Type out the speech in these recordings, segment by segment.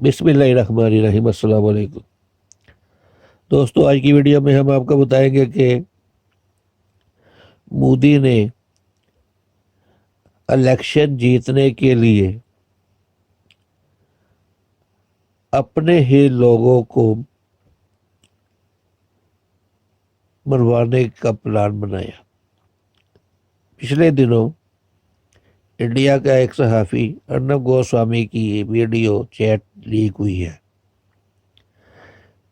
बिस्मिल्लाहिर्रहमानिर्रहीम। अस्सलाम वालेकुम दोस्तों, आज की वीडियो में हम आपको बताएंगे कि मोदी ने इलेक्शन जीतने के लिए अपने ही लोगों को मरवाने का प्लान बनाया। पिछले दिनों इंडिया का एक सहाफ़ी अर्नब गोस्वामी की वीडियो चैट लीक हुई है।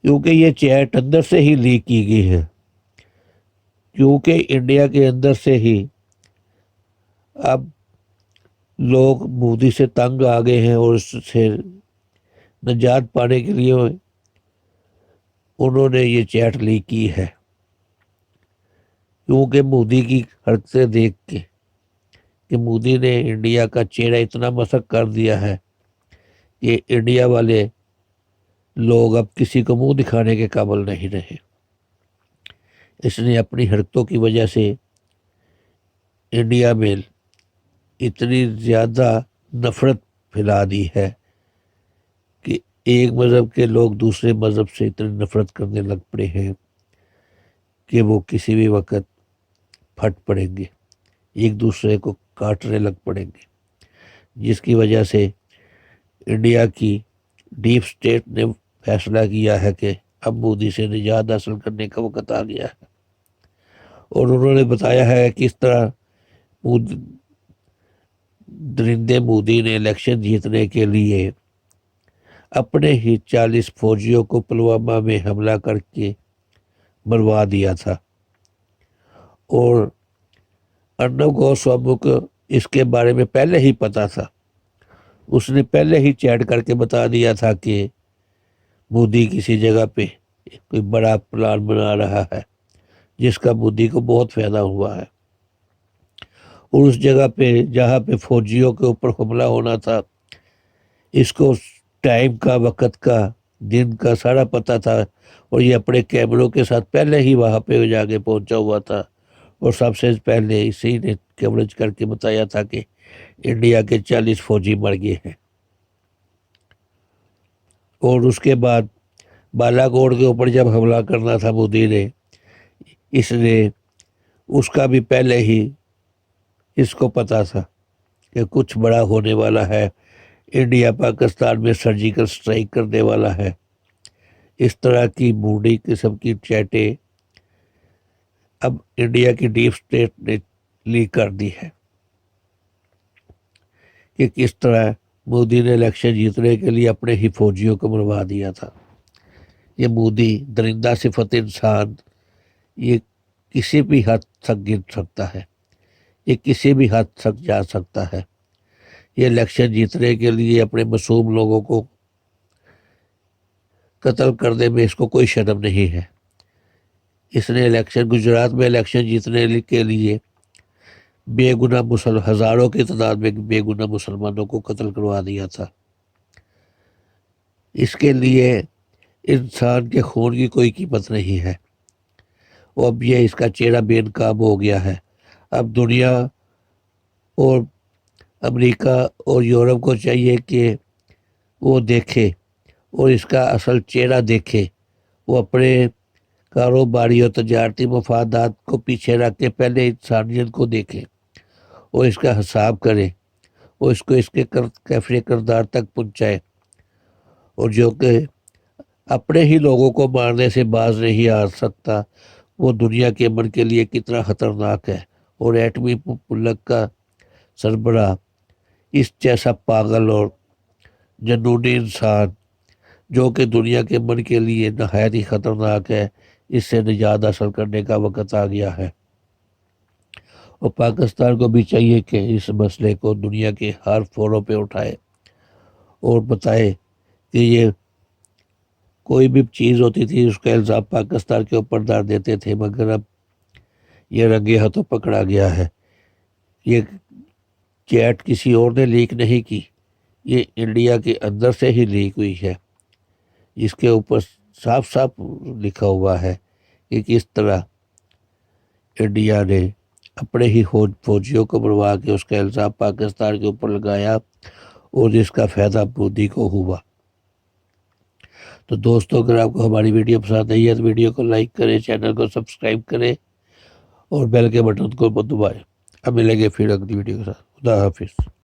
क्योंकि ये चैट अंदर से ही लीक की गई है, क्योंकि इंडिया के अंदर से ही अब लोग मोदी से तंग आ गए हैं और उससे निजात पाने के लिए उन्होंने ये चैट लीक की है। क्योंकि मोदी की हरकतें देख के कि मोदी ने इंडिया का चेहरा इतना मसक कर दिया है कि इंडिया वाले लोग अब किसी को मुंह दिखाने के काबिल नहीं रहे। इसने अपनी हरकतों की वजह से इंडिया में इतनी ज़्यादा नफरत फैला दी है कि एक मज़हब के लोग दूसरे मज़हब से इतनी नफरत करने लग पड़े हैं कि वो किसी भी वक्त फट पड़ेंगे, एक दूसरे को काटने लग पड़ेंगे। जिसकी वजह से इंडिया की डीप स्टेट ने फैसला किया है कि अब मोदी से निजात हासिल करने का वक्त आ गया है। और उन्होंने बताया है कि इस तरह दरिंदे मोदी ने इलेक्शन जीतने के लिए अपने ही 40 फौजियों को पुलवामा में हमला करके मरवा दिया था। और अर्नब गोस्वामी को इसके बारे में पहले ही पता था। उसने पहले ही चैट करके बता दिया था कि मोदी किसी जगह पे कोई बड़ा प्लान बना रहा है जिसका मोदी को बहुत फायदा हुआ है। और उस जगह पे जहाँ पे फौजियों के ऊपर हमला होना था, इसको टाइम का, वक्त का, दिन का सारा पता था। और ये अपने कैमरों के साथ पहले ही वहाँ पे जाके पहुंचा हुआ था और सबसे पहले इसी ने कवरेज करके बताया था कि इंडिया के 40 फौजी मर गए हैं। और उसके बाद बालाकोट के ऊपर जब हमला करना था मोदी ने, इसने उसका भी पहले ही इसको पता था कि कुछ बड़ा होने वाला है, इंडिया पाकिस्तान में सर्जिकल स्ट्राइक करने वाला है। इस तरह की बूढ़ी किस्म की चैटें अब इंडिया की डीप स्टेट ने लीक कर दी है कि किस तरह मोदी ने इलेक्शन जीतने के लिए अपने ही फौजियों को मरवा दिया था। ये मोदी दरिंदा सिफत इंसान, ये किसी भी हद तक गिर सकता है, ये किसी भी हद तक जा सकता है। ये इलेक्शन जीतने के लिए अपने मासूम लोगों को कत्ल करने में इसको कोई शर्म नहीं है। इसने गुजरात में इलेक्शन जीतने के लिए बेगुनाह हजारों की तादाद में बेगुनाह मुसलमानों को कत्ल करवा दिया था। इसके लिए इंसान के खून की कोई कीमत नहीं है। और अब ये इसका चेहरा बेनकाब हो गया है। अब दुनिया और अमेरिका और यूरोप को चाहिए कि वो देखे और इसका असल चेहरा देखे। वो अपने कारोबारी और तजारती मफादात को पीछे रख के पहले इंसानियत को देखे और इसका हिसाब करे और इसको इसके कैफे किरदार तक पहुँचाए। और जो कि अपने ही लोगों को मारने से बाज नहीं आ सकता, वो दुनिया के अमन के लिए कितना ख़तरनाक है। और एटमी मुल्क का सरबराह इस जैसा पागल और जनूनी इंसान जो कि दुनिया के अमन के लिए नहायत ही ख़तरनाक है, इससे निजात हासिल करने का वक्त आ गया है। और पाकिस्तान को भी चाहिए कि इस मसले को दुनिया के हर फोरम पे उठाए और बताए कि ये कोई भी चीज़ होती थी उसका इल्ज़ाम पाकिस्तान के ऊपर डाल देते थे, मगर अब ये रंगे हाथों पकड़ा गया है। ये चैट किसी और ने लीक नहीं की, ये इंडिया के अंदर से ही लीक हुई है। इसके ऊपर साफ साफ लिखा हुआ है कि किस तरह इंडिया ने अपने ही फौजियों को मरवा के उसका इल्ज़ाम पाकिस्तान के ऊपर लगाया और इसका फ़ायदा मोदी को हुआ। तो दोस्तों, अगर आपको हमारी वीडियो पसंद आई है तो वीडियो को लाइक करें, चैनल को सब्सक्राइब करें और बेल के बटन को दबाएं। अब मिलेंगे फिर अगली वीडियो के साथ। खुदा हाफिज़।